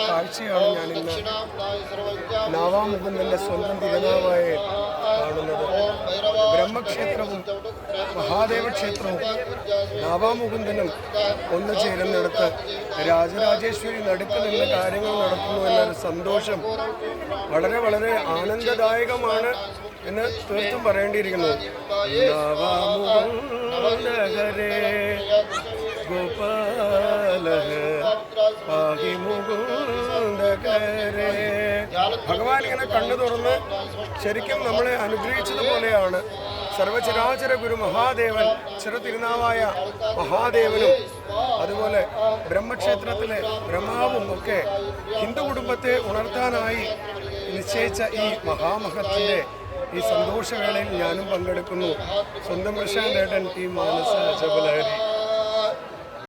കാഴ്ചയാണ് ഞാനിന്ന് നാവാമുകുന്ദൻ്റെ സ്വന്തം തിരുനാവായി കാണുന്നത്. ബ്രഹ്മക്ഷേത്രവും മഹാദേവ ക്ഷേത്രവും നാവാമുകുന്ദനും ഒന്നു ചേരുന്നിടത്ത് രാജരാജേശ്വരി നടുക്ക് നിന്ന് കാര്യങ്ങൾ നടത്തുന്നു എന്നൊരു സന്തോഷം വളരെ വളരെ ആനന്ദദായകമാണ് എന്ന് തീർത്തും പറയേണ്ടിയിരിക്കുന്നു. നാവാമുകുന്ദഹരേ ഗോപാല ഭഗവാൻ ഇങ്ങനെ കണ്ണു തുറന്ന് ശരിക്കും നമ്മളെ അനുഗ്രഹിച്ചതുപോലെയാണ്. സർവചരാചര ഗുരു മഹാദേവൻ ചെറുതിരുനാവായ മഹാദേവനും അതുപോലെ ബ്രഹ്മക്ഷേത്രത്തിലെ ബ്രഹ്മാവും ഒക്കെ ഹിന്ദു കുടുംബത്തെ ഉണർത്താനായി നിശ്ചയിച്ച ഈ മഹാമഹത്തിൻ്റെ ഈ സന്തോഷവേളയിൽ ഞാനും പങ്കെടുക്കുന്നു. സ്വന്തം പ്രശാന്തേട്ടൻ, ടീം മാനസ ചപലഹരി.